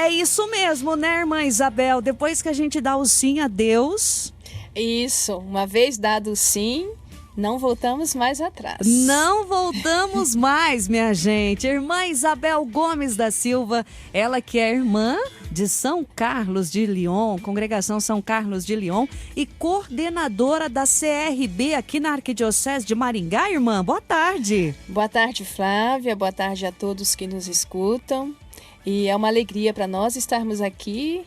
É isso mesmo, né, irmã Isabel? Depois que a gente dá o sim a Deus... Isso, uma vez dado o sim, não voltamos mais atrás. Não voltamos mais, minha gente. Irmã Isabel Gomes da Silva, ela que é irmã de São Carlos de Lyon, Congregação São Carlos de Lyon, e coordenadora da CRB aqui na Arquidiocese de Maringá. Irmã, boa tarde. Boa tarde, Flávia. Boa tarde a todos que nos escutam. E é uma alegria para nós estarmos aqui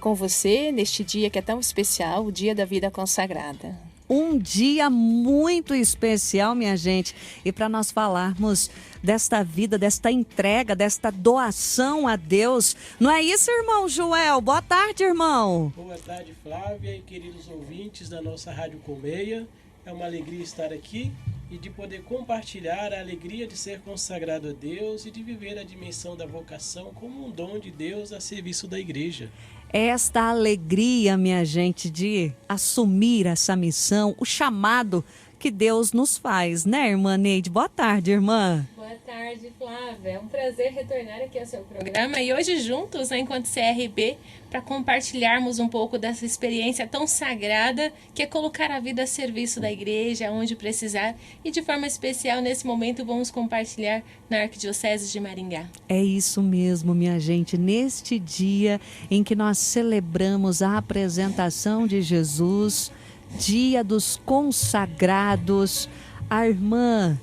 com você neste dia que é tão especial, o Dia da Vida Consagrada. Um dia muito especial, minha gente. E para nós falarmos desta vida, desta entrega, desta doação a Deus. Não é isso, irmão Joel? Boa tarde, irmão. Boa tarde, Flávia e queridos ouvintes da nossa Rádio Colmeia. É uma alegria estar aqui e de poder compartilhar a alegria de ser consagrado a Deus e de viver a dimensão da vocação como um dom de Deus a serviço da igreja. Esta alegria, minha gente, de assumir essa missão, o chamado que Deus nos faz, né, irmã Neide? Boa tarde, irmã. Boa tarde, Flávia. É um prazer retornar aqui ao seu programa e hoje juntos, né, enquanto CRB, para compartilharmos um pouco dessa experiência tão sagrada que é colocar a vida a serviço da igreja, onde precisar, e de forma especial nesse momento vamos compartilhar na Arquidiocese de Maringá. É isso mesmo, minha gente. Neste dia em que nós celebramos a apresentação de Jesus, Dia dos Consagrados, a irmã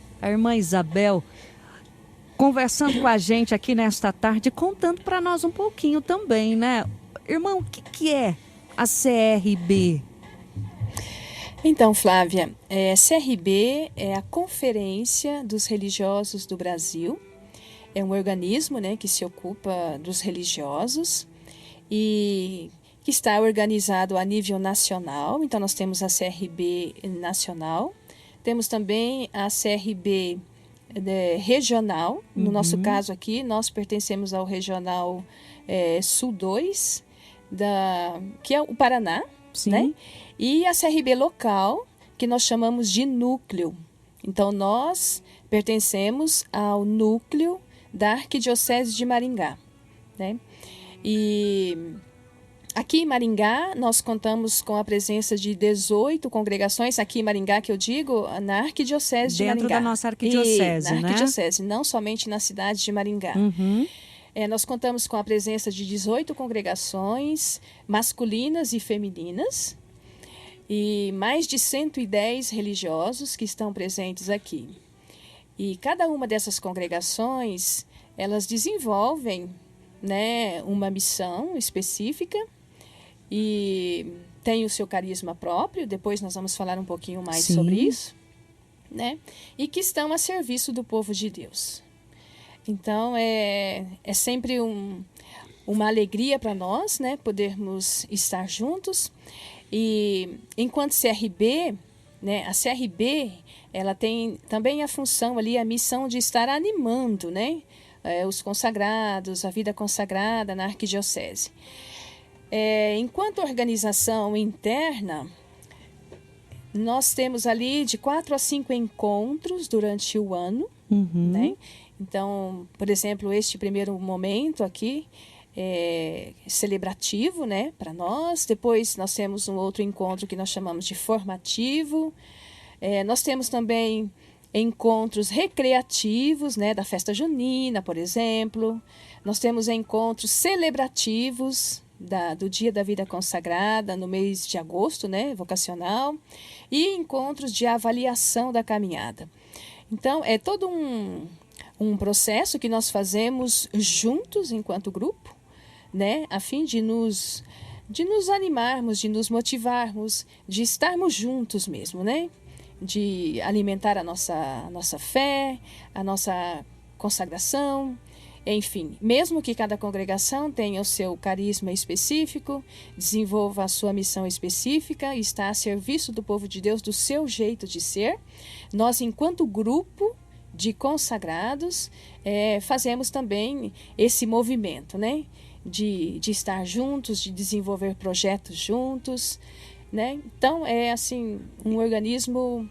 Isabel conversando com a gente aqui nesta tarde, contando para nós um pouquinho também, né? Irmão, o que é a CRB? Então, Flávia, CRB é a Conferência dos Religiosos do Brasil. É um organismo, né, que se ocupa dos religiosos e que está organizado a nível nacional. Então, nós temos a CRB nacional, temos também a CRB regional. No nosso caso aqui, nós pertencemos ao Regional Sul 2, que é o Paraná, né? E a CRB local, que nós chamamos de núcleo. Então, nós pertencemos ao núcleo da Arquidiocese de Maringá, né? E aqui em Maringá, nós contamos com a presença de 18 congregações, aqui em Maringá, que eu digo, na Arquidiocese de Maringá. Dentro da nossa arquidiocese, né? Na Arquidiocese, não somente na cidade de Maringá. Nós contamos com a presença de 18 congregações, masculinas e femininas, e mais de 110 religiosos que estão presentes aqui. E cada uma dessas congregações, elas desenvolvem, né, uma missão específica e tem o seu carisma próprio. Depois nós vamos falar um pouquinho mais sobre isso, né? E que estão a serviço do povo de Deus. Então, é sempre uma alegria para nós, né, podermos estar juntos. E enquanto CRB, né, a CRB, ela tem também a função ali, a missão de estar animando, né, os consagrados, a vida consagrada na arquidiocese. Enquanto organização interna, nós temos ali de 4 a 5 encontros durante o ano, né? Então, por exemplo, este primeiro momento aqui é celebrativo, né, para nós. Depois nós temos um outro encontro que nós chamamos de formativo. Nós temos também encontros recreativos, né, da festa junina, por exemplo. Nós temos encontros celebrativos do Dia da Vida Consagrada, no mês de agosto, né, vocacional. E encontros de avaliação da caminhada. Então, é todo um processo que nós fazemos juntos enquanto grupo, né, a fim de nos animarmos, de nos motivarmos, de estarmos juntos mesmo, né, de alimentar a nossa fé, a nossa consagração, enfim, mesmo que cada congregação tenha o seu carisma específico, desenvolva a sua missão específica, está a serviço do povo de Deus do seu jeito de ser, nós, enquanto grupo de consagrados, fazemos também esse movimento, né, de estar juntos, de desenvolver projetos juntos, né? Então, é assim, um organismo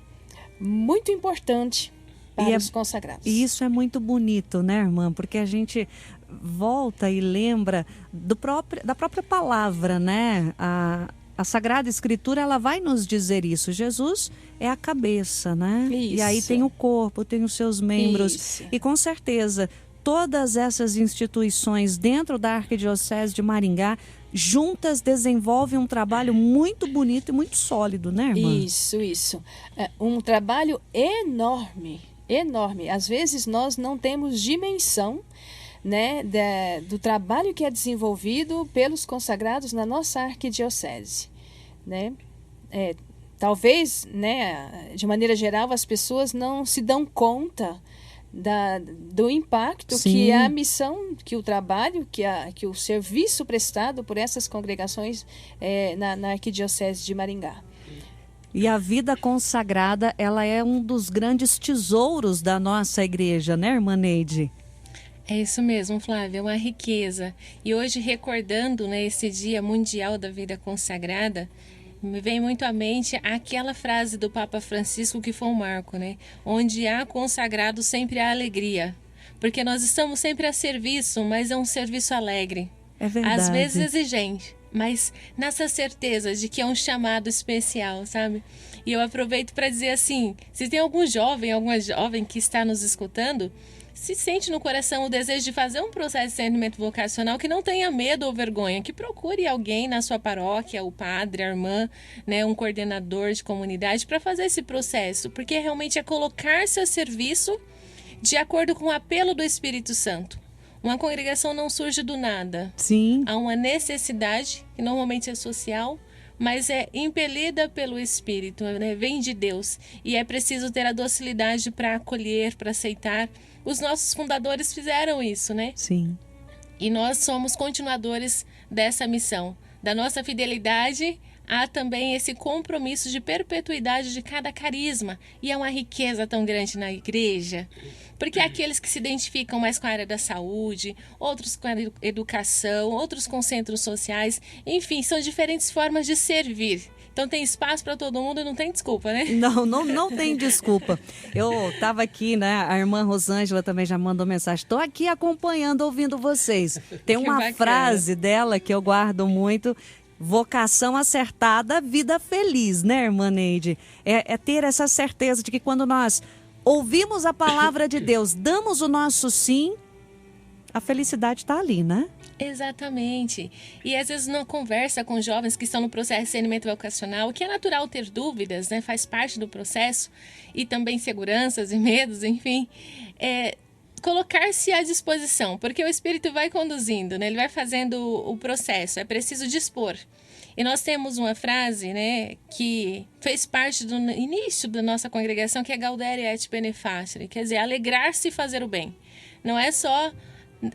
muito importante para os consagrados. E isso é muito bonito, né, irmã? Porque a gente volta e lembra da própria palavra, né? A Sagrada Escritura, ela vai nos dizer isso. Jesus é a cabeça, né? Isso. E aí tem o corpo, tem os seus membros. Isso. E com certeza, todas essas instituições dentro da Arquidiocese de Maringá, juntas desenvolvem um trabalho muito bonito e muito sólido, né, irmã? Isso. É um trabalho enorme. Às vezes nós não temos dimensão, né, do trabalho que é desenvolvido pelos consagrados na nossa arquidiocese, né? Talvez, né, de maneira geral, as pessoas não se dão conta do impacto Sim. que a missão, que o trabalho, que o serviço prestado por essas congregações na arquidiocese de Maringá. E a vida consagrada, ela é um dos grandes tesouros da nossa igreja, né, irmã Neide? É isso mesmo, Flávia, é uma riqueza. E hoje, recordando, né, esse Dia Mundial da Vida Consagrada, me vem muito à mente aquela frase do Papa Francisco que foi um marco, né? Onde há consagrado, sempre há alegria. Porque nós estamos sempre a serviço, mas é um serviço alegre. É verdade. Às vezes exigente, mas nessa certeza de que é um chamado especial, sabe? E eu aproveito para dizer assim, se tem algum jovem, alguma jovem que está nos escutando, se sente no coração o desejo de fazer um processo de discernimento vocacional, que não tenha medo ou vergonha, que procure alguém na sua paróquia, o padre, a irmã, né, um coordenador de comunidade para fazer esse processo, porque realmente é colocar-se a serviço de acordo com o apelo do Espírito Santo. Uma congregação não surge do nada. Sim. Há uma necessidade, que normalmente é social, mas é impelida pelo Espírito, né? Vem de Deus. E é preciso ter a docilidade para acolher, para aceitar. Os nossos fundadores fizeram isso, né? Sim. E nós somos continuadores dessa missão. Da nossa fidelidade, há também esse compromisso de perpetuidade de cada carisma. E é uma riqueza tão grande na igreja. Porque aqueles que se identificam mais com a área da saúde, outros com a educação, outros com centros sociais, enfim, são diferentes formas de servir. Então tem espaço para todo mundo e não tem desculpa, né? Não tem desculpa. Eu estava aqui, né? A irmã Rosângela também já mandou mensagem. Estou aqui acompanhando, ouvindo vocês. Tem uma bacana. frase dela que eu guardo muito. Vocação acertada, vida feliz, né, irmã Neide? É ter essa certeza de que quando nós ouvimos a palavra de Deus, damos o nosso sim, a felicidade está ali, né? Exatamente. E às vezes numa conversa com jovens que estão no processo de discernimento vocacional, que é natural ter dúvidas, né? Faz parte do processo, e também seguranças e medos, enfim, colocar-se à disposição, porque o Espírito vai conduzindo, né? Ele vai fazendo o processo, é preciso dispor. E nós temos uma frase, né, que fez parte do início da nossa congregação, que é Gaudere et Benefacere, quer dizer, alegrar-se e fazer o bem. Não é só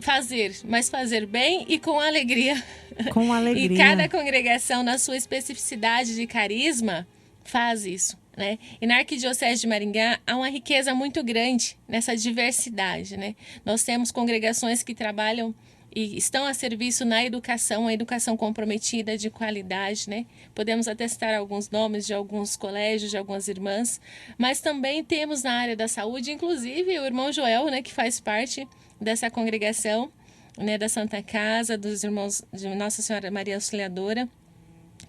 fazer, mas fazer bem e com alegria. Com alegria. E cada congregação, na sua especificidade de carisma, faz isso, né? E na Arquidiocese de Maringá há uma riqueza muito grande nessa diversidade, né? Nós temos congregações que trabalham e estão a serviço na educação, a educação comprometida, de qualidade, né? Podemos atestar alguns nomes de alguns colégios, de algumas irmãs, mas também temos na área da saúde, inclusive o irmão Joel, né, que faz parte dessa congregação, né, da Santa Casa, dos irmãos de Nossa Senhora Maria Auxiliadora,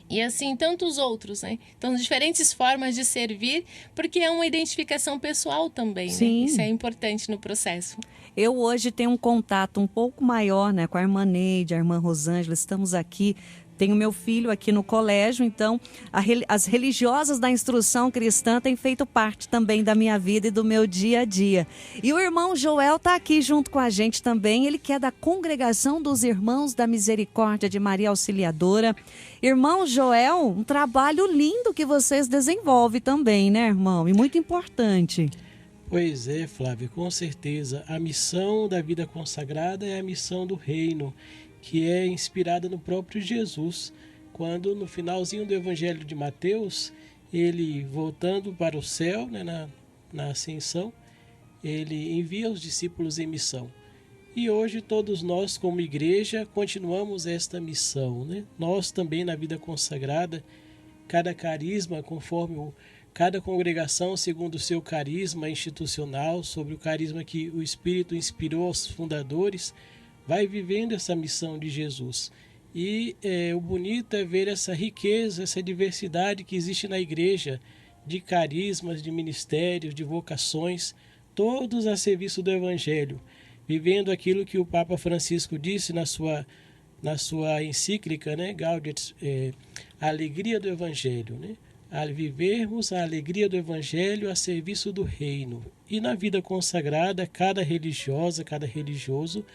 e assim tantos outros, né? Então, diferentes formas de servir, porque é uma identificação pessoal também, Sim. né? Isso é importante no processo. Eu hoje tenho um contato um pouco maior, né, com a irmã Neide, a irmã Rosângela, estamos aqui. Tenho meu filho aqui no colégio, então as religiosas da instrução cristã têm feito parte também da minha vida e do meu dia a dia. E o irmão Joel está aqui junto com a gente também, ele que é da Congregação dos Irmãos da Misericórdia de Maria Auxiliadora. Irmão Joel, um trabalho lindo que vocês desenvolvem também, né, irmão? E muito importante. Pois é, Flávia, com certeza. A missão da vida consagrada é a missão do reino, que é inspirada no próprio Jesus, quando no finalzinho do Evangelho de Mateus, ele voltando para o céu, né, na ascensão, ele envia os discípulos em missão. E hoje todos nós, como igreja, continuamos esta missão, né? Nós também na vida consagrada, cada carisma conforme cada congregação segundo o seu carisma institucional, sobre o carisma que o Espírito inspirou aos fundadores, vai vivendo essa missão de Jesus. E o bonito é ver essa riqueza, essa diversidade que existe na igreja, de carismas, de ministérios, de vocações, todos a serviço do Evangelho, vivendo aquilo que o Papa Francisco disse na sua encíclica, né, Gaudium, a alegria do Evangelho, né? A vivermos a alegria do Evangelho a serviço do reino. E na vida consagrada, cada religiosa, cada religioso,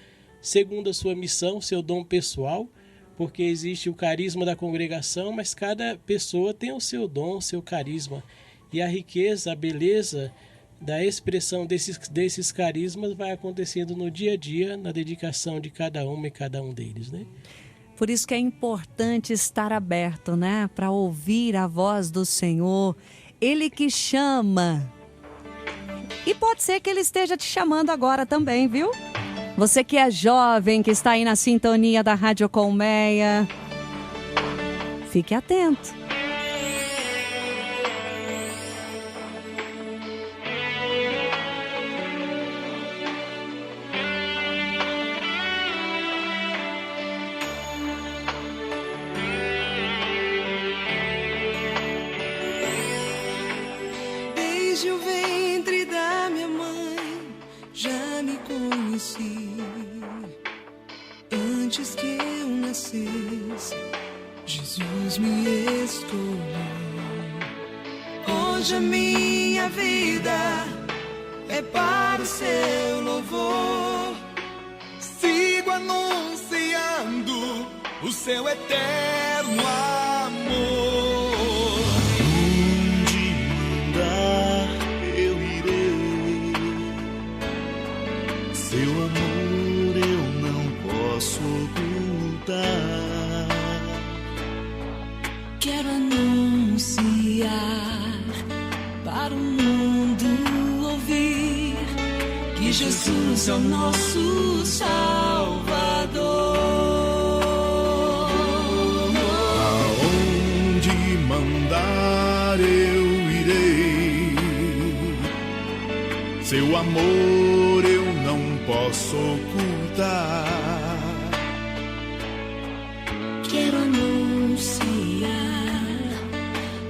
segundo a sua missão, seu dom pessoal, porque existe o carisma da congregação, mas cada pessoa tem o seu dom, o seu carisma. E a riqueza, a beleza da expressão desses carismas vai acontecendo no dia a dia, na dedicação de cada uma e cada um deles, né? Por isso que é importante estar aberto, né? Para ouvir a voz do Senhor. Ele que chama. E pode ser que Ele esteja te chamando agora também, viu? Você que é jovem, que está aí na sintonia da Rádio Colmeia, fique atento. Desde o ventre da minha mãe já me conheci. Antes que eu nascesse, Jesus me escolheu. Hoje a minha vida é para o seu louvor. Sigo anunciando o seu eterno amor. Seu amor eu não posso ocultar. Quero anunciar para o mundo ouvir que Jesus é o nosso Salvador. Aonde mandar eu irei. Seu amor eu não posso ocultar. Quero anunciar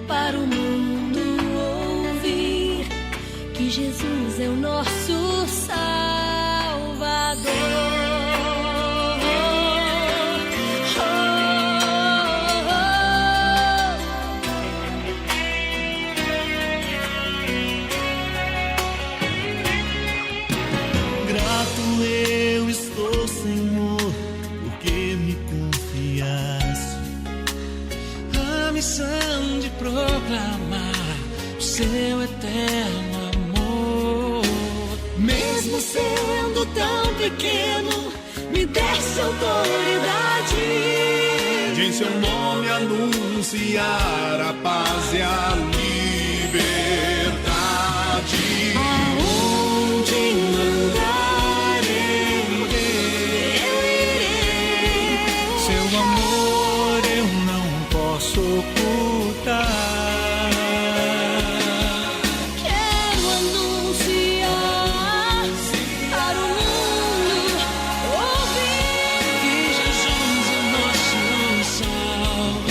para o mundo ouvir que Jesus é o nosso Salvador. Grato eu estou, Senhor, porque me confiaste a missão de proclamar o seu eterno amor. Mesmo sendo tão pequeno, me desse autoridade De em seu nome anunciar a paz e a liberdade. aonde mandar eu irei. Seu amor eu não posso ocultar. Quero anunciar para o mundo ouvir Que Jesus é nosso Salvador.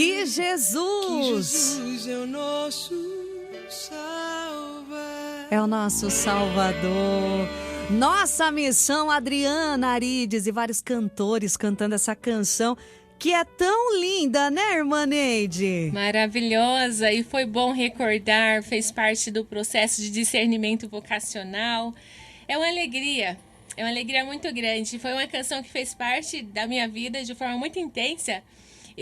Que Jesus é o nosso Salvador. É o nosso Salvador. Nossa missão, Adriana Arides e vários cantores cantando essa canção que é tão linda, né, irmã Neide? Maravilhosa, e foi bom recordar, fez parte do processo de discernimento vocacional. É uma alegria muito grande. Foi uma canção que fez parte da minha vida de forma muito intensa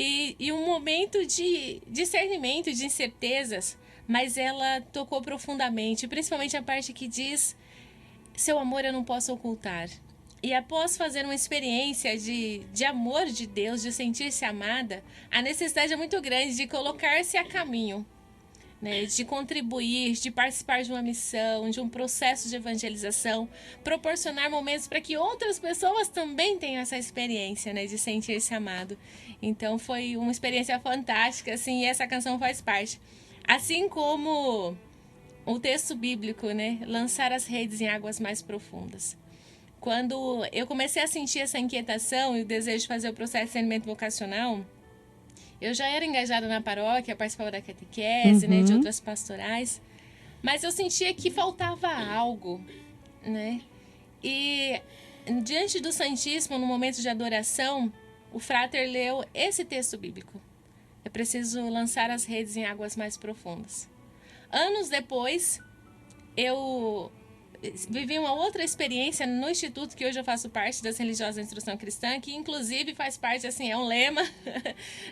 e um momento de discernimento, de incertezas, mas ela tocou profundamente, principalmente a parte que diz: seu amor eu não posso ocultar. E após fazer uma experiência de amor de Deus, de sentir-se amada, a necessidade é muito grande de colocar-se a caminho, né? De contribuir, de participar de uma missão, de um processo de evangelização, proporcionar momentos para que outras pessoas também tenham essa experiência, né? De sentir-se amado. Então foi uma experiência fantástica, assim, e essa canção faz parte. Assim como o texto bíblico, né? Lançar as redes em águas mais profundas. Quando eu comecei a sentir essa inquietação e o desejo de fazer o processo de discernimento vocacional, eu já era engajada na paróquia, participava da catequese, né, de outras pastorais, mas eu sentia que faltava algo, né? E diante do Santíssimo, no momento de adoração, o frater leu esse texto bíblico: é preciso lançar as redes em águas mais profundas. Anos depois, eu vivi uma outra experiência no instituto que hoje eu faço parte, das Religiosas da Instrução Cristã, que inclusive faz parte, assim, é um lema,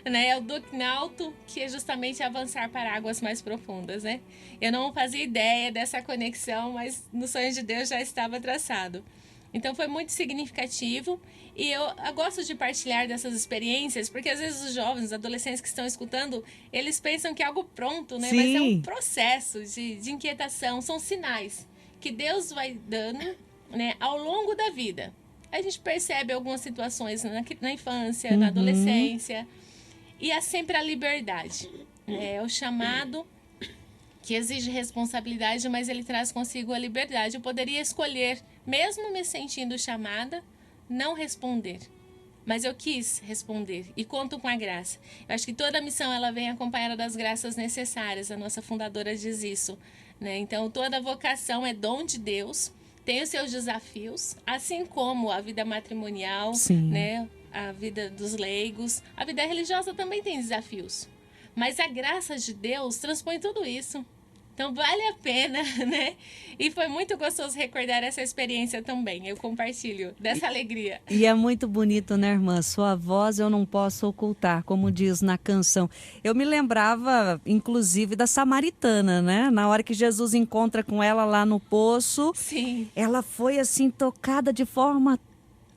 né? É o Ducnauto, que é justamente avançar para águas mais profundas, né? Eu não fazia ideia dessa conexão, mas no sonho de Deus já estava traçado. Então foi muito significativo e eu gosto de partilhar dessas experiências, porque às vezes os jovens, os adolescentes que estão escutando, eles pensam que é algo pronto, né? Sim. Mas é um processo de inquietação, são sinais que Deus vai dando, né, ao longo da vida. A gente percebe algumas situações na infância, na adolescência, e há sempre a liberdade, né? É o chamado que exige responsabilidade, mas ele traz consigo a liberdade. Eu poderia escolher, mesmo me sentindo chamada, não responder. Mas eu quis responder e conto com a graça. Eu acho que toda missão ela vem acompanhada das graças necessárias. A nossa fundadora diz isso, né? Então, toda vocação é dom de Deus, tem os seus desafios, assim como a vida matrimonial, né? A vida dos leigos, a vida religiosa também tem desafios. Mas a graça de Deus transpõe tudo isso. Então, vale a pena, né? E foi muito gostoso recordar essa experiência também. Eu compartilho dessa alegria. E é muito bonito, né, irmã? Sua voz eu não posso ocultar, como diz na canção. Eu me lembrava, inclusive, da samaritana, né? Na hora que Jesus encontra com ela lá no poço. Sim. Ela foi, assim, tocada de forma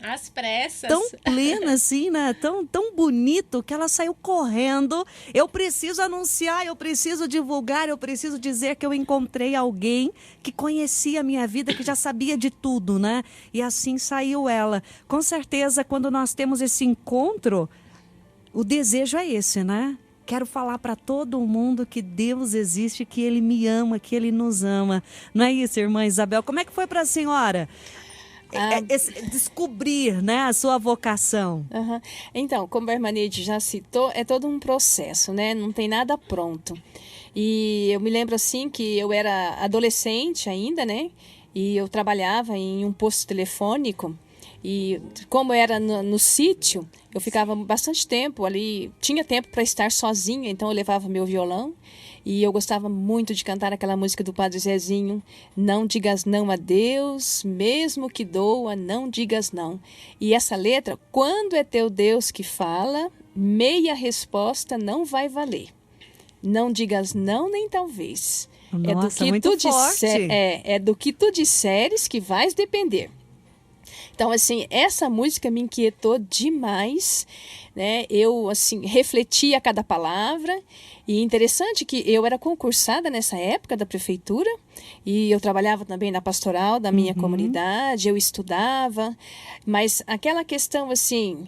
às pressas. Tão plena assim, né? Tão bonito que ela saiu correndo. Eu preciso anunciar, eu preciso divulgar, eu preciso dizer que eu encontrei alguém que conhecia a minha vida, que já sabia de tudo, né? E assim saiu ela. Com certeza, quando nós temos esse encontro, o desejo é esse, né? Quero falar para todo mundo que Deus existe, que Ele me ama, que Ele nos ama. Não é isso, irmã Isabel? Como é que foi para a senhora descobrir, né, a sua vocação? Então, como a irmã Neide já citou, é todo um processo, né? Não tem nada pronto. E eu me lembro assim que eu era adolescente ainda, né? E eu trabalhava em um posto telefônico. E como era no sítio, eu ficava bastante tempo ali, tinha tempo para estar sozinha, então eu levava meu violão. E eu gostava muito de cantar aquela música do Padre Zezinho: não digas não a Deus, mesmo que doa, não digas não. E essa letra: quando é teu Deus que fala, meia resposta não vai valer. Não digas não nem talvez. Nossa, é do que tu forte. É do que tu disseres que vais depender. Então, assim, essa música me inquietou demais, né? Eu, assim, refleti a cada palavra. E interessante que eu era concursada nessa época da prefeitura e eu trabalhava também na pastoral da minha comunidade, eu estudava, mas aquela questão, assim,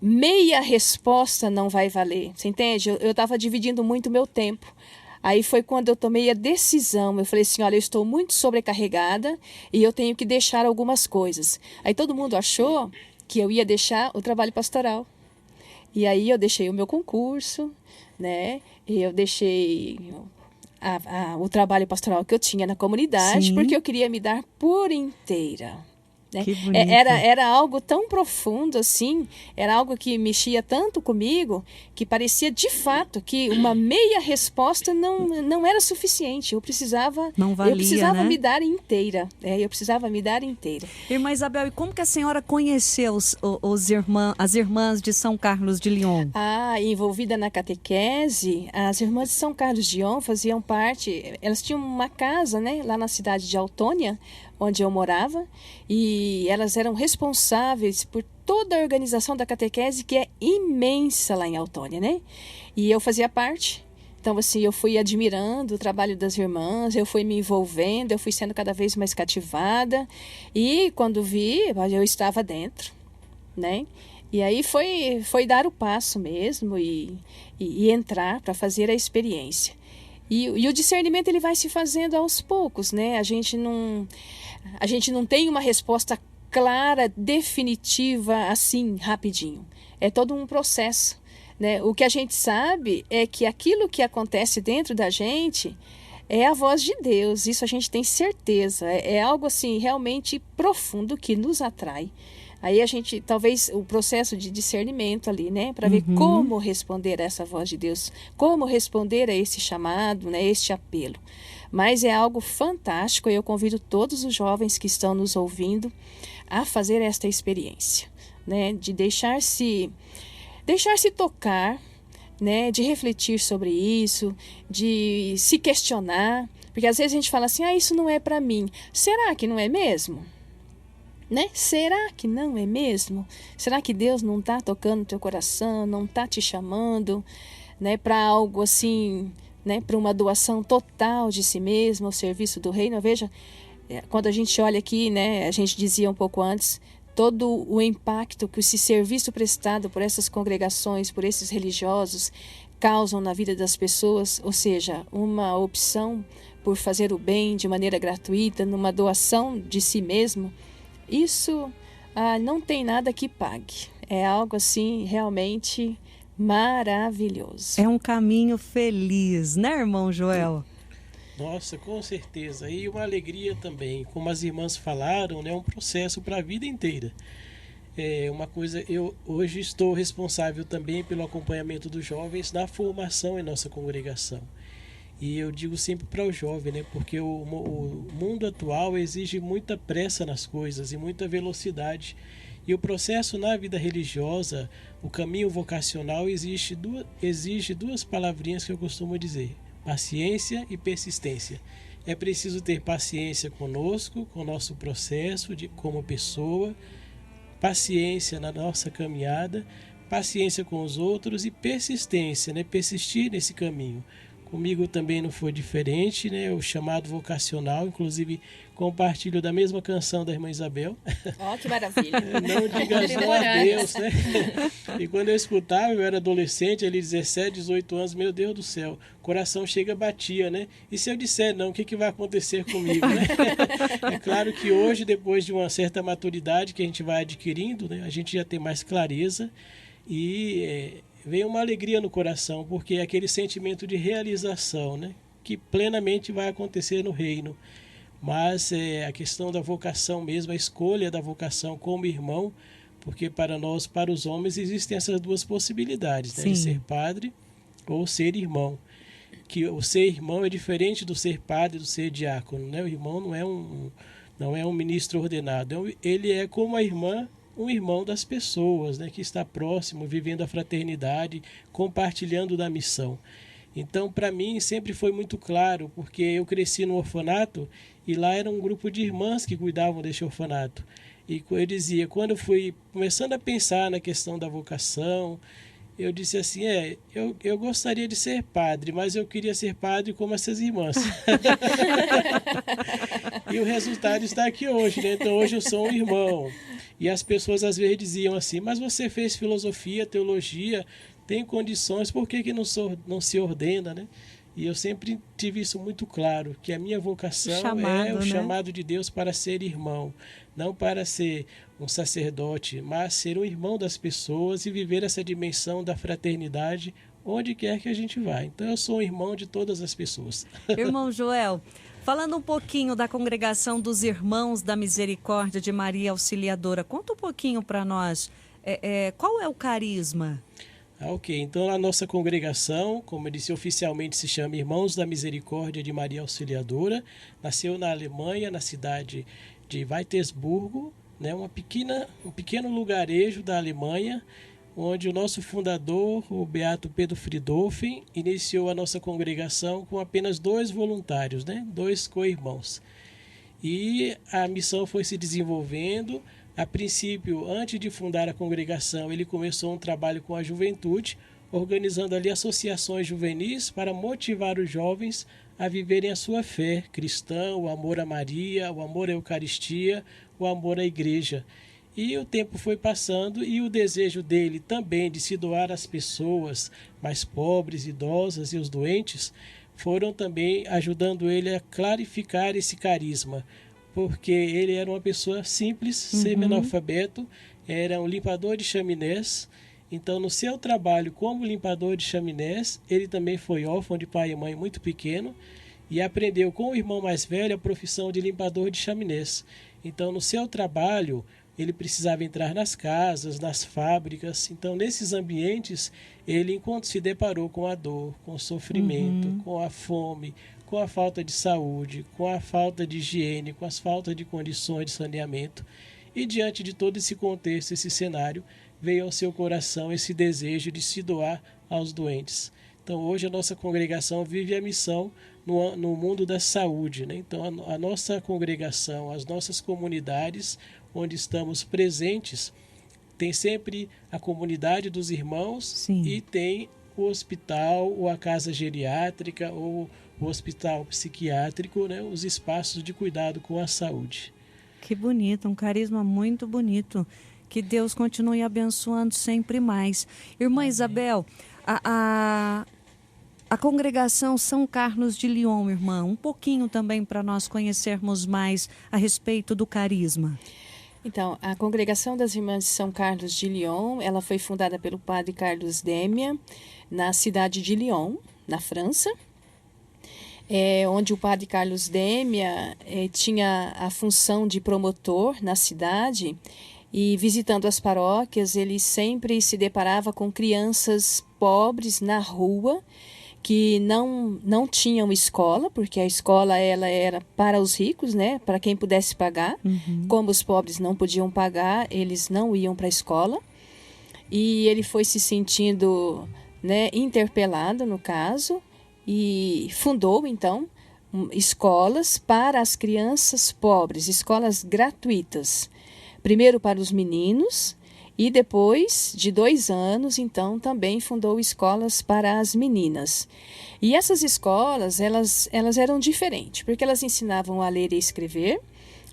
meia resposta não vai valer, você entende? Eu estava dividindo muito o meu tempo. Aí foi quando eu tomei a decisão, eu falei assim, olha, eu estou muito sobrecarregada e eu tenho que deixar algumas coisas. Aí todo mundo achou que eu ia deixar o trabalho pastoral. E aí eu deixei o meu concurso, né? Eu deixei o trabalho pastoral que eu tinha na comunidade, Sim. porque eu queria me dar por inteira. Né? Que bonito. Era algo tão profundo assim, era algo que mexia tanto comigo, que parecia de fato que uma meia resposta não era suficiente. Eu precisava né? me dar inteira. Eu precisava me dar inteira. Irmã Isabel, e como que a senhora conheceu as irmãs de São Carlos de Lyon? Envolvida na catequese, as irmãs de São Carlos de Lyon faziam parte, elas tinham uma casa, né, lá na cidade de Autônia, onde eu morava, e elas eram responsáveis por toda a organização da catequese, que é imensa lá em Autônia, né? E eu fazia parte. Então, assim, eu fui admirando o trabalho das irmãs, eu fui me envolvendo, eu fui sendo cada vez mais cativada, e quando vi, eu estava dentro, né? E aí foi dar o passo mesmo e entrar para fazer a experiência. E o discernimento ele vai se fazendo aos poucos, né? A gente não tem uma resposta clara, definitiva, assim, rapidinho. É todo um processo, né? O que a gente sabe é que aquilo que acontece dentro da gente é a voz de Deus. Isso a gente tem certeza. É algo, assim, realmente profundo que nos atrai. Aí a gente, talvez, o processo de discernimento ali, né? Para ver como responder a essa voz de Deus, como responder a esse chamado, né? Este apelo. Mas é algo fantástico e eu convido todos os jovens que estão nos ouvindo a fazer esta experiência, né? De deixar-se tocar, né? De refletir sobre isso, de se questionar. Porque às vezes a gente fala assim, isso não é para mim. Será que não é mesmo? Né? Será que não é mesmo? Será que Deus não está tocando no teu coração, não está te chamando, né, para algo assim, né, para uma doação total de si mesmo ao serviço do reino? Veja, quando a gente olha aqui, né, a gente dizia um pouco antes, todo o impacto que esse serviço prestado por essas congregações, por esses religiosos, causam na vida das pessoas, ou seja, uma opção por fazer o bem de maneira gratuita, numa doação de si mesmo. Isso não tem nada que pague. É algo assim realmente maravilhoso. É um caminho feliz, né, irmão Joel? Nossa, com certeza. E uma alegria também. Como as irmãs falaram, né, um processo para a vida inteira. Uma coisa, eu hoje estou responsável também pelo acompanhamento dos jovens na formação em nossa congregação. E eu digo sempre para o jovem, né? Porque o mundo atual exige muita pressa nas coisas e muita velocidade. E o processo na vida religiosa, o caminho vocacional, exige duas palavrinhas que eu costumo dizer: paciência e persistência. É preciso ter paciência conosco, com o nosso processo como pessoa, paciência na nossa caminhada, paciência com os outros e persistência, né? Persistir nesse caminho. Comigo também não foi diferente, né? O chamado vocacional, inclusive compartilho da mesma canção da irmã Isabel. Que maravilha! Não digas não a Deus, né? E quando eu escutava, eu era adolescente, ali 17, 18 anos, meu Deus do céu, o coração chega, batia, né? E se eu disser não, o que vai acontecer comigo, né? É claro que hoje, depois de uma certa maturidade que a gente vai adquirindo, né? A gente já tem mais clareza e vem uma alegria no coração, porque é aquele sentimento de realização, né? Que plenamente vai acontecer no reino. Mas a questão da vocação mesmo, a escolha da vocação como irmão, porque para nós, para os homens, existem essas duas possibilidades, né? De ser padre ou ser irmão. Que o ser irmão é diferente do ser padre, do ser diácono, né? O irmão não é um ministro ordenado, ele é como a irmã, um irmão das pessoas, né, que está próximo, vivendo a fraternidade, compartilhando da missão. Então, para mim, sempre foi muito claro, porque eu cresci no orfanato e lá era um grupo de irmãs que cuidavam desse orfanato. E eu dizia, quando eu fui começando a pensar na questão da vocação, eu disse assim, eu gostaria de ser padre, mas eu queria ser padre como essas irmãs. E o resultado está aqui hoje, né? Então hoje eu sou um irmão. E as pessoas às vezes diziam assim, mas você fez filosofia, teologia, tem condições, por que não se ordena, né? E eu sempre tive isso muito claro, que a minha vocação é o chamado de Deus para ser irmão, não para ser um sacerdote, mas ser um irmão das pessoas e viver essa dimensão da fraternidade onde quer que a gente vá. Então eu sou um irmão de todas as pessoas. Irmão Joel, falando um pouquinho da congregação dos Irmãos da Misericórdia de Maria Auxiliadora, conta um pouquinho para nós, qual é o carisma? Ok, então a nossa congregação, como eu disse, oficialmente se chama Irmãos da Misericórdia de Maria Auxiliadora, nasceu na Alemanha, na cidade de Weitersburgo, né, um pequeno lugarejo da Alemanha, onde o nosso fundador, o beato Pedro Fridolfin, iniciou a nossa congregação com apenas 2 voluntários, né, 2 co-irmãos. E a missão foi se desenvolvendo. A princípio, antes de fundar a congregação, ele começou um trabalho com a juventude, organizando ali associações juvenis para motivar os jovens a viverem a sua fé cristã, o amor a Maria, o amor à Eucaristia, o amor à Igreja. E o tempo foi passando e o desejo dele também de se doar às pessoas mais pobres, idosas e os doentes, foram também ajudando ele a clarificar esse carisma, porque ele era uma pessoa simples, semi-analfabeto, era um limpador de chaminés. Então, no seu trabalho como limpador de chaminés, ele também foi órfão de pai e mãe muito pequeno e aprendeu com o irmão mais velho a profissão de limpador de chaminés. Então, no seu trabalho, ele precisava entrar nas casas, nas fábricas. Então, nesses ambientes, ele, enquanto se deparou com a dor, com o sofrimento, com a fome, com a falta de saúde, com a falta de higiene, com as faltas de condições de saneamento. E diante de todo esse contexto, esse cenário, veio ao seu coração esse desejo de se doar aos doentes. Então hoje a nossa congregação vive a missão no mundo da saúde, né? Então a nossa congregação, as nossas comunidades onde estamos presentes, tem sempre a comunidade dos irmãos. Sim. E tem o hospital ou a casa geriátrica ou o hospital psiquiátrico, né, os espaços de cuidado com a saúde. Que bonito, um carisma muito bonito. Que Deus continue abençoando sempre mais. Irmã Amém. Isabel, a congregação São Carlos de Lyon, irmã, um pouquinho também para nós conhecermos mais a respeito do carisma. Então, a congregação das Irmãs de São Carlos de Lyon, ela foi fundada pelo padre Carlos Démia, na cidade de Lyon, na França. Onde o padre Carlos Démia tinha a função de promotor na cidade, e visitando as paróquias, ele sempre se deparava com crianças pobres na rua, que não tinham escola, porque a escola ela era para os ricos, né, para quem pudesse pagar. Como os pobres não podiam pagar, eles não iam para a escola. E ele foi se sentindo, né, interpelado no caso, e fundou, então, escolas para as crianças pobres, escolas gratuitas. Primeiro para os meninos e depois de 2 anos, então, também fundou escolas para as meninas. E essas escolas, elas eram diferentes, porque elas ensinavam a ler e escrever,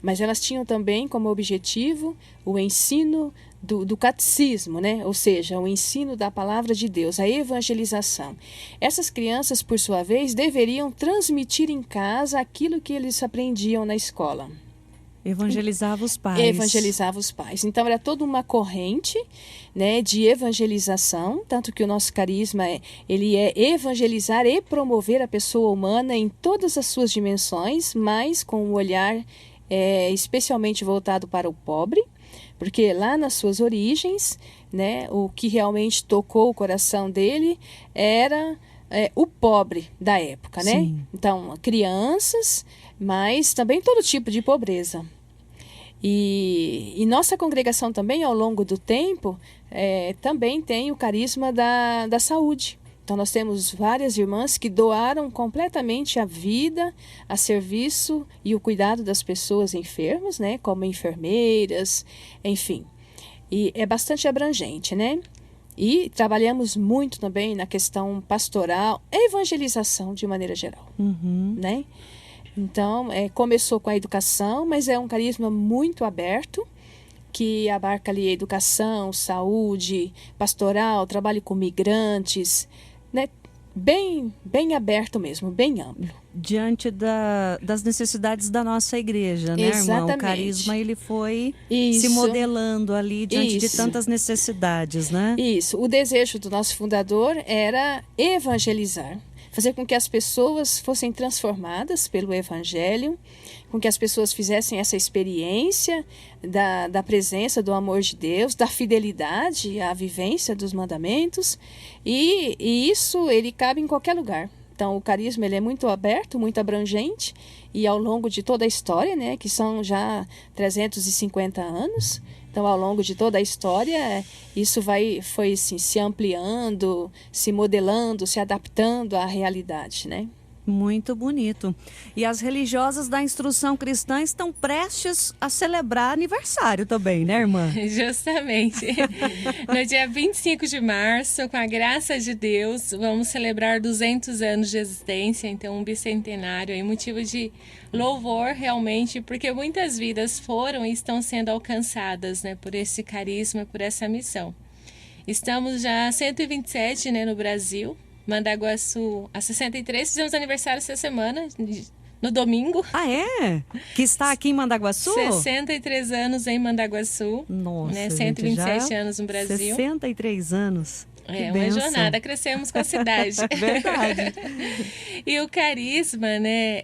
mas elas tinham também como objetivo o ensino do catecismo, né? Ou seja, o ensino da palavra de Deus, a evangelização. Essas crianças, por sua vez, deveriam transmitir em casa aquilo que eles aprendiam na escola. Evangelizava os pais. Evangelizava os pais. Então, era toda uma corrente, né, de evangelização, tanto que o nosso carisma ele é evangelizar e promover a pessoa humana em todas as suas dimensões, mas com um olhar especialmente voltado para o pobre, porque lá nas suas origens, né, o que realmente tocou o coração dele era o pobre da época, né? Sim. Então, crianças, mas também todo tipo de pobreza. E nossa congregação também, ao longo do tempo, também tem o carisma da saúde. Então, nós temos várias irmãs que doaram completamente a vida a serviço e o cuidado das pessoas enfermas, né? Como enfermeiras, enfim. E é bastante abrangente, né? E trabalhamos muito também na questão pastoral, evangelização de maneira geral, né? Então, começou com a educação, mas é um carisma muito aberto, que abarca ali educação, saúde, pastoral, trabalho com migrantes, né? bem aberto mesmo, bem amplo. Diante das necessidades da nossa igreja, né, Exatamente. irmã? O carisma, ele foi Isso. se modelando ali diante de Isso. tantas necessidades, né? Isso. O desejo do nosso fundador era evangelizar, fazer com que as pessoas fossem transformadas pelo evangelho, com que as pessoas fizessem essa experiência da presença, do amor de Deus, da fidelidade à vivência dos mandamentos, e isso ele cabe em qualquer lugar. Então, o carisma ele é muito aberto, muito abrangente, e ao longo de toda a história, né, que são já 350 anos, então, ao longo de toda a história, isso foi assim, se ampliando, se modelando, se adaptando à realidade, né? Muito bonito. E as religiosas da instrução cristã estão prestes a celebrar aniversário também, né, irmã? Justamente. No dia 25 de março, com a graça de Deus, vamos celebrar 200 anos de existência, então um bicentenário, aí, motivo de louvor realmente, porque muitas vidas foram e estão sendo alcançadas, né, por esse carisma, por essa missão. Estamos já 127, né, no Brasil. Mandaguaçu, a 63, fizemos aniversário essa semana, no domingo. Ah, é? Que está aqui em Mandaguaçu? 63 anos em Mandaguaçu. Nossa, né? gente, 127 já anos no Brasil. 63 anos. É Que uma bênção. jornada, crescemos com a cidade. Verdade. E o carisma, né,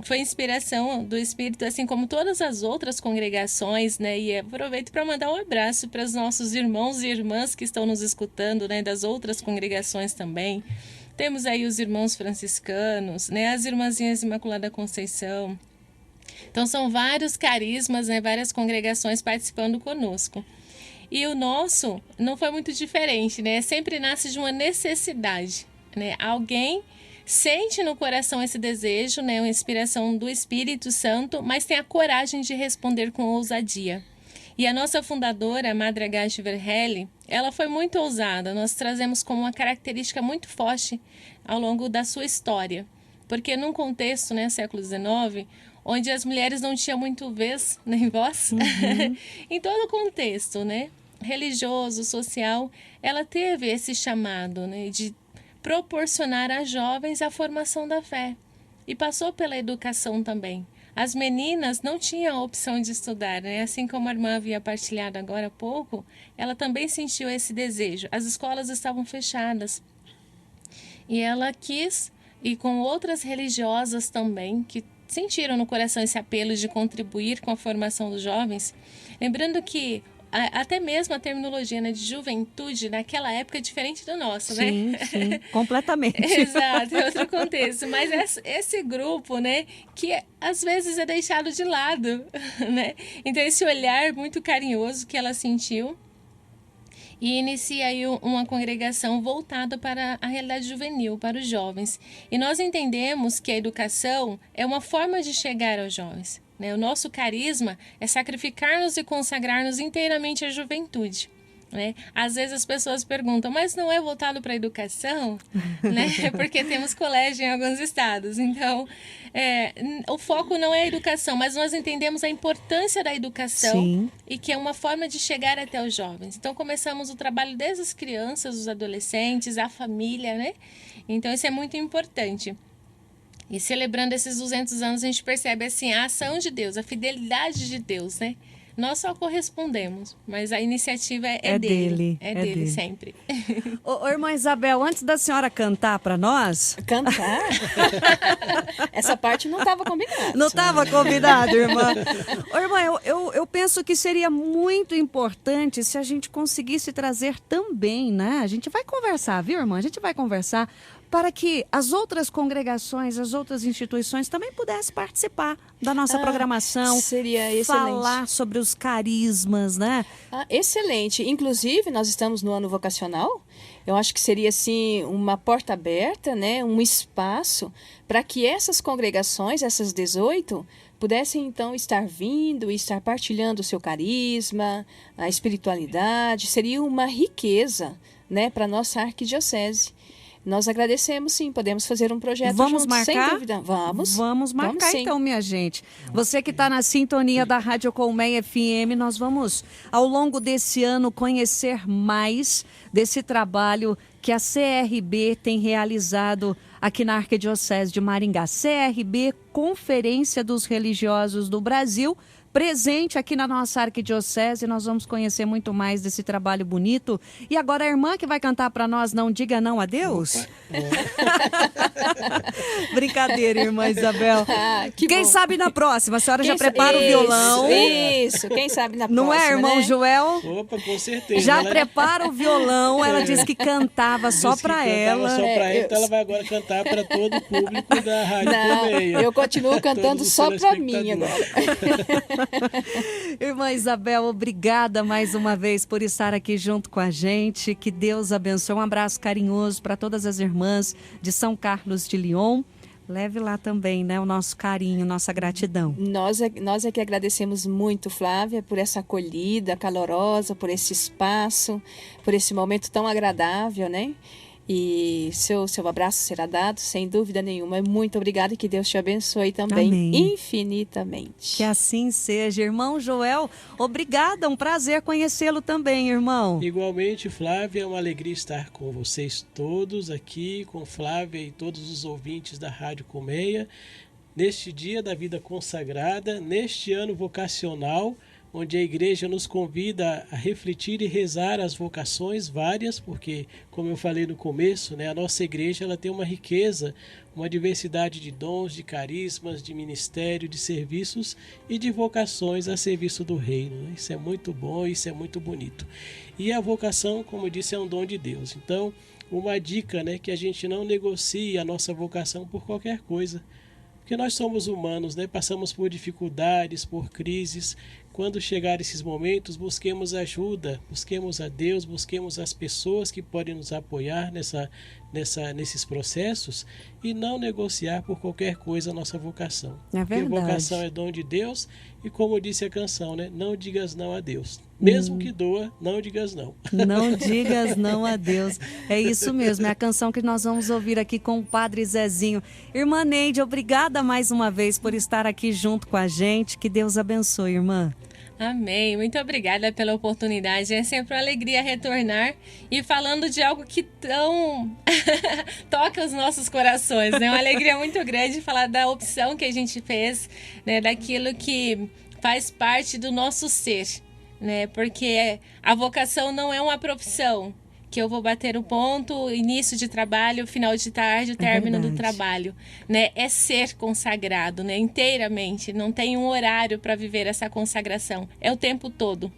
foi inspiração do Espírito, assim como todas as outras congregações, né, e aproveito para mandar um abraço para os nossos irmãos e irmãs que estão nos escutando, né, das outras congregações também. Temos aí os irmãos franciscanos, né, as irmãzinhas Imaculada Conceição. Então são vários carismas, né, várias congregações participando conosco. E o nosso não foi muito diferente, né? Sempre nasce de uma necessidade, né? Alguém sente no coração esse desejo, né? Uma inspiração do Espírito Santo, mas tem a coragem de responder com ousadia. E a nossa fundadora, a Madre Agathe Verhelli, ela foi muito ousada. Nós trazemos como uma característica muito forte ao longo da sua história. Porque num contexto, né, século XIX, onde as mulheres não tinham muito vez nem voz, em todo o contexto, né, religioso, social, ela teve esse chamado, né, de proporcionar às jovens a formação da fé. E passou pela educação também. As meninas não tinham a opção de estudar, né? Assim como a irmã havia partilhado agora há pouco, ela também sentiu esse desejo. As escolas estavam fechadas. E ela quis, e com outras religiosas também, que sentiram no coração esse apelo de contribuir com a formação dos jovens, lembrando que até mesmo a terminologia, né, de juventude naquela época é diferente do nosso, né? Sim, completamente. Exato, é outro contexto. Mas esse grupo, né, que às vezes é deixado de lado, né? Então esse olhar muito carinhoso que ela sentiu, e inicia aí uma congregação voltada para a realidade juvenil, para os jovens. E nós entendemos que a educação é uma forma de chegar aos jovens, né? O nosso carisma é sacrificar-nos e consagrar-nos inteiramente à juventude, né? Às vezes as pessoas perguntam, mas não é voltado para a educação? Né? Porque temos colégio em alguns estados. Então, o foco não é a educação, mas nós entendemos a importância da educação. Sim. E que é uma forma de chegar até os jovens. Então, começamos o trabalho desde as crianças, os adolescentes, a família, né? Então, isso é muito importante. E celebrando esses 200 anos, a gente percebe assim, a ação de Deus, a fidelidade de Deus, né? Nós só correspondemos, mas a iniciativa é dele. É dele sempre. Ô, irmã Isabel, antes da senhora cantar para nós... Cantar? Essa parte não estava combinada. Não estava combinado, irmã. Ô, irmã, eu penso que seria muito importante se a gente conseguisse trazer também, né? A gente vai conversar, viu, irmã? A gente vai conversar para que as outras congregações, as outras instituições também pudessem participar da nossa programação. Seria excelente. Falar sobre os carismas, né? Excelente. Inclusive, nós estamos no ano vocacional. Eu acho que seria, assim, uma porta aberta, né? Um espaço para que essas congregações, essas 18, pudessem, então, estar vindo e estar partilhando o seu carisma, a espiritualidade. Seria uma riqueza, né, para a nossa arquidiocese. Nós agradecemos, sim, podemos fazer um projeto Vamos juntos, marcar? sem dúvida. Vamos marcar, então, minha gente. Você que está na sintonia da Rádio Colmeia FM, nós vamos, ao longo desse ano, conhecer mais desse trabalho que a CRB tem realizado aqui na Arquidiocese de Maringá. CRB, Conferência dos Religiosos do Brasil, presente aqui na nossa arquidiocese. Nós vamos conhecer muito mais desse trabalho bonito. E agora a irmã que vai cantar para nós Não Diga Não a Deus? Brincadeira, irmã Isabel. Quem sabe na próxima? A senhora já prepara o violão. Isso, quem sabe na próxima, não é, irmão, né? Joel? Opa, com certeza. Já prepara o violão. Ela disse que cantava só para ela. Só para ela, então ela vai agora cantar para todo o público da Rádio Colmeia. Eu continuo cantando só para mim agora. Irmã Isabel, obrigada mais uma vez por estar aqui junto com a gente. Que Deus abençoe. Um abraço carinhoso para todas as irmãs de São Carlos de Lyon. Leve lá também, né, o nosso carinho, nossa gratidão. Nós é que agradecemos muito, Flávia, por essa acolhida calorosa, por esse espaço, por esse momento tão agradável, né? E seu abraço será dado, sem dúvida nenhuma. Muito obrigada e que Deus te abençoe também. Amém. Infinitamente. Que assim seja. Irmão Joel, obrigada. Um prazer conhecê-lo também, irmão. Igualmente, Flávia, é uma alegria estar com vocês todos aqui, com Flávia e todos os ouvintes da Rádio Colmeia, neste dia da vida consagrada, neste ano vocacional, onde a igreja nos convida a refletir e rezar as vocações várias, porque, como eu falei no começo, né, a nossa igreja ela tem uma riqueza, uma diversidade de dons, de carismas, de ministério, de serviços e de vocações a serviço do reino. Isso é muito bom, isso é muito bonito. E a vocação, como eu disse, é um dom de Deus. Então, uma dica, né, que a gente não negocie a nossa vocação por qualquer coisa. Porque nós somos humanos, né? Passamos por dificuldades, por crises. Quando chegar esses momentos, busquemos ajuda, busquemos a Deus, busquemos as pessoas que podem nos apoiar nesses processos e não negociar por qualquer coisa a nossa vocação. É verdade. Porque vocação é dom de Deus e, como disse a canção, né? Não digas não a Deus. Mesmo que doa, não digas não. Não digas não a Deus. É isso mesmo, é a canção que nós vamos ouvir aqui com o Padre Zezinho. Irmã Neide, obrigada mais uma vez por estar aqui junto com a gente. Que Deus abençoe, irmã. Amém. Muito obrigada pela oportunidade. É sempre uma alegria retornar e falando de algo que tão toca os nossos corações, né? Uma alegria muito grande falar da opção que a gente fez, né? Daquilo que faz parte do nosso ser, né? Porque a vocação não é uma profissão que eu vou bater o ponto, início de trabalho, final de tarde, o término do trabalho, né? É ser consagrado, né? Inteiramente, não tem um horário para viver essa consagração, é o tempo todo.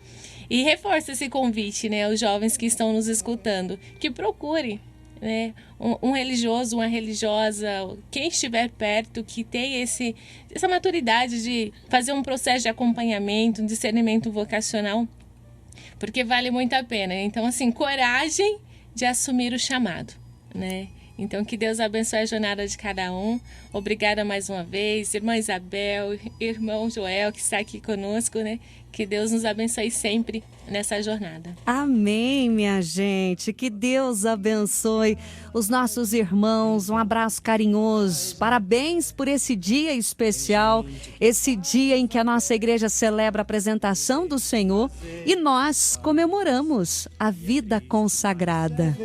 E reforça esse convite, né, aos jovens que estão nos escutando, que procure, né, um religioso, uma religiosa, quem estiver perto, que tem essa maturidade de fazer um processo de acompanhamento, um discernimento vocacional, porque vale muito a pena. Então, assim, coragem de assumir o chamado, né? Então, que Deus abençoe a jornada de cada um. Obrigada mais uma vez, irmã Isabel, irmão Joel, que está aqui conosco, né? Que Deus nos abençoe sempre nessa jornada. Amém, minha gente. Que Deus abençoe os nossos irmãos. Um abraço carinhoso. Parabéns por esse dia especial, esse dia em que a nossa igreja celebra a apresentação do Senhor e nós comemoramos a vida consagrada.